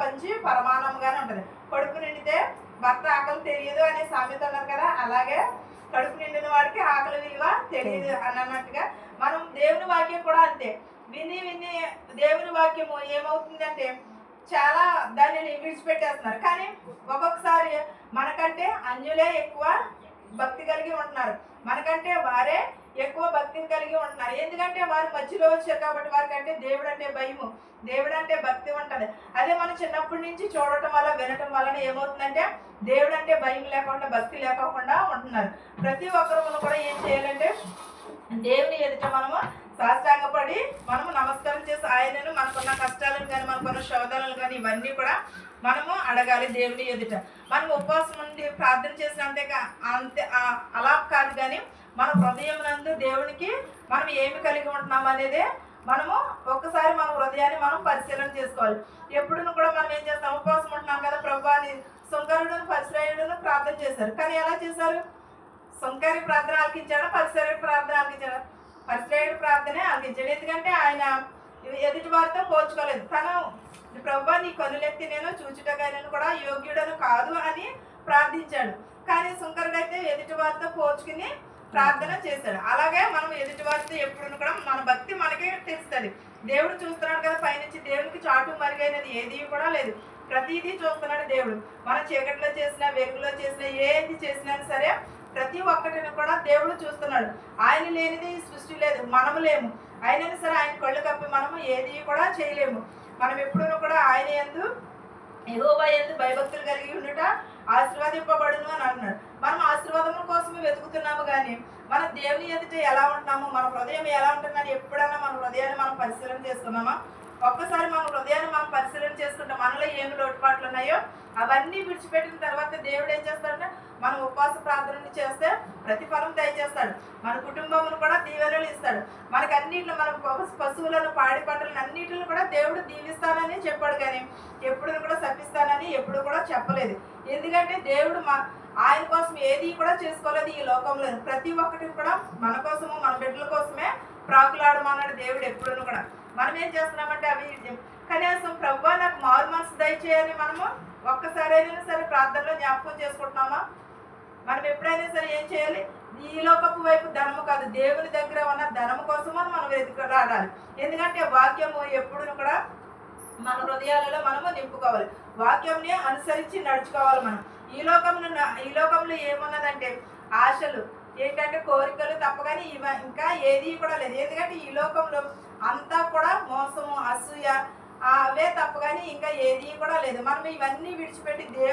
పంచి పరమానంగానే ఉంటుంది. కడుపు నిండితే భర్త ఆకలి తెలియదు అనే సామెత ఉన్నారు కదా, అలాగే కడుపు నిండిన వాడికి ఆకలి విలువ తెలియదు అన్నట్టుగా మనం దేవుని వాక్యం కూడా అంతే. విని విని దేవుని వాక్యము ఏమవుతుందంటే చాలా దానిని విడిచిపెట్టేస్తున్నారు. కానీ ఒక్కొక్కసారి మనకంటే అన్యులే ఎక్కువ భక్తి కలిగి ఉంటున్నారు, మనకంటే వారే ఎక్కువ భక్తిని కలిగి ఉంటున్నారు. ఎందుకంటే వారు మధ్యలో వచ్చారు కాబట్టి వారికంటే దేవుడు అంటే భయము, దేవుడు అంటే భక్తి ఉంటుంది. అదే మనం చిన్నప్పటి నుంచి చూడటం వల్ల వినటం వలన ఏమవుతుందంటే దేవుడు అంటే భయం లేకుండా భక్తి లేకుండా ఉంటున్నారు. ప్రతి ఒక్కరు కూడా ఏం చేయాలంటే దేవుని ఎదుట మనము సాష్టాంగపడి మనము నమస్కారం చేసి ఆయనను మనకున్న కష్టాలను కానీ మనకున్న శోధనలు కానీ ఇవన్నీ కూడా మనము అడగాలి దేవుని ఎదుట. మనం ఉపవాసం ఉండి ప్రార్థన చేసినంతే అంతే అలా కాదు, కానీ మన హృదయం నందు దేవునికి మనం ఏమి కలిగి ఉంటున్నాం అనేది మనము ఒక్కసారి మన హృదయాన్ని మనం పరిశీలన చేసుకోవాలి. ఎప్పుడు కూడా మనం ఏం చేస్తాం, ఉపవాసం ఉంటున్నాం కదా ప్రభు అని సుంకరుడును పరిశ్రయుడును ప్రార్థన చేశారు. కానీ ఎలా చేశారు? సుంకరి ప్రార్థన ఆలకించాడా, పరిశ్రయుడు ప్రార్థన ఆలకించాడా? పరిశ్రయుడు ప్రార్థనే ఆలకించాడు. ఎందుకంటే ఆయన ఎదుటి వారితో పోల్చుకోలేదు. తను ప్రభు నీ కనులెత్తి నేను చూచుటకైనా కూడా యోగ్యుడను కాదు అని ప్రార్థించాడు. కానీ సుంకరుడైతే ఎదుటి వారితో పోల్చుకుని ప్రార్థన చేశాడు. అలాగే మనం ఎదుటి వారితో ఎప్పుడు కూడా మన భక్తి మనకే తెలుస్తుంది. దేవుడు చూస్తున్నాడు కదా పైనుంచి, దేవునికి చాటు మరుగైనది ఏది కూడా లేదు, ప్రతిదీ చూస్తున్నాడు దేవుడు. మనం చీకటిలో చేసినా వెలుగులో చేసినా ఏది చేసినా సరే ప్రతి ఒక్కటిని కూడా దేవుడు చూస్తున్నాడు. ఆయన లేనిది ఈ సృష్టి లేదు, మనము లేము. అయినా సరే ఆయన కళ్ళు కప్పి మనము ఏది కూడా చేయలేము. మనం ఎప్పుడూ కూడా ఆయన యందు యెహోవా యందు భయభక్తులు కలిగి ఉండుట ఆశీర్వదింపబడును అని అంటున్నాడు. మనం ఆశీర్వాదముల కోసమే వెతుకుతున్నాము, కానీ మన దేవుని ఎదుట ఎలా ఉంటున్నాము, మన హృదయం ఎలా ఉంటుందని ఎప్పుడైనా మన హృదయాన్ని మనం పరిశీలన చేసుకున్నామా? ఒక్కసారి మన హృదయాన్ని మనం పరిశీలన చేసుకుంటాం, మనలో ఏమి లోటుపాట్లు ఉన్నాయో అవన్నీ విడిచిపెట్టిన తర్వాత దేవుడు ఏం చేస్తాడంటే మనం ఉపవాస ప్రార్థనని చేస్తే ప్రతిఫలం దయచేస్తాడు. మన కుటుంబమును కూడా దీవెనలు ఇస్తాడు. మనకు అన్నింటిలో మన పశువులను పాడి పంటలను అన్నింటిని కూడా దేవుడు దీవిస్తానని చెప్పాడు, కానీ ఎప్పుడు కూడా శపిస్తానని ఎప్పుడు కూడా చెప్పలేదు. ఎందుకంటే దేవుడు ఆయన కోసం ఏది కూడా చేసుకోలేదు ఈ లోకంలో. ప్రతి ఒక్కటి కూడా మన కోసము మన బిడ్డల కోసమే ప్రాకులాడమన్నాడు దేవుడు ఎప్పుడూ కూడా. మనం ఏం చేస్తున్నామంటే అవి కనీసం ప్రభువా నాకు మారు మనసు దయచేయని మనము ఒక్కసారైనా సరే ప్రార్థనలో జ్ఞాపకం చేసుకుంటున్నామా? మనం ఎప్పుడైనా సరే ఏం చేయాలి? ఈ లోకపు వైపు ధనము కాదు, దేవుని దగ్గర ఉన్న ధనము కోసమని మనం వెతుకులాడాలి. ఎందుకంటే వాక్యము ఎప్పుడు కూడా మన హృదయాలలో మనము నింపుకోవాలి, వాక్యంని అనుసరించి నడుచుకోవాలి. మనం ఈ లోకంలో ఏమున్నదంటే ఆశలు ఏంటంటే కోరికలు తప్పగానే ఇంకా ఏది కూడా లేదు. ఎందుకంటే ఈ లోకంలో అంతా కూడా మోసము అసూయ అవే తప్పగాని ఇంకా ఏది కూడా లేదు. మనం ఇవన్నీ విడిచిపెట్టి దేవుడు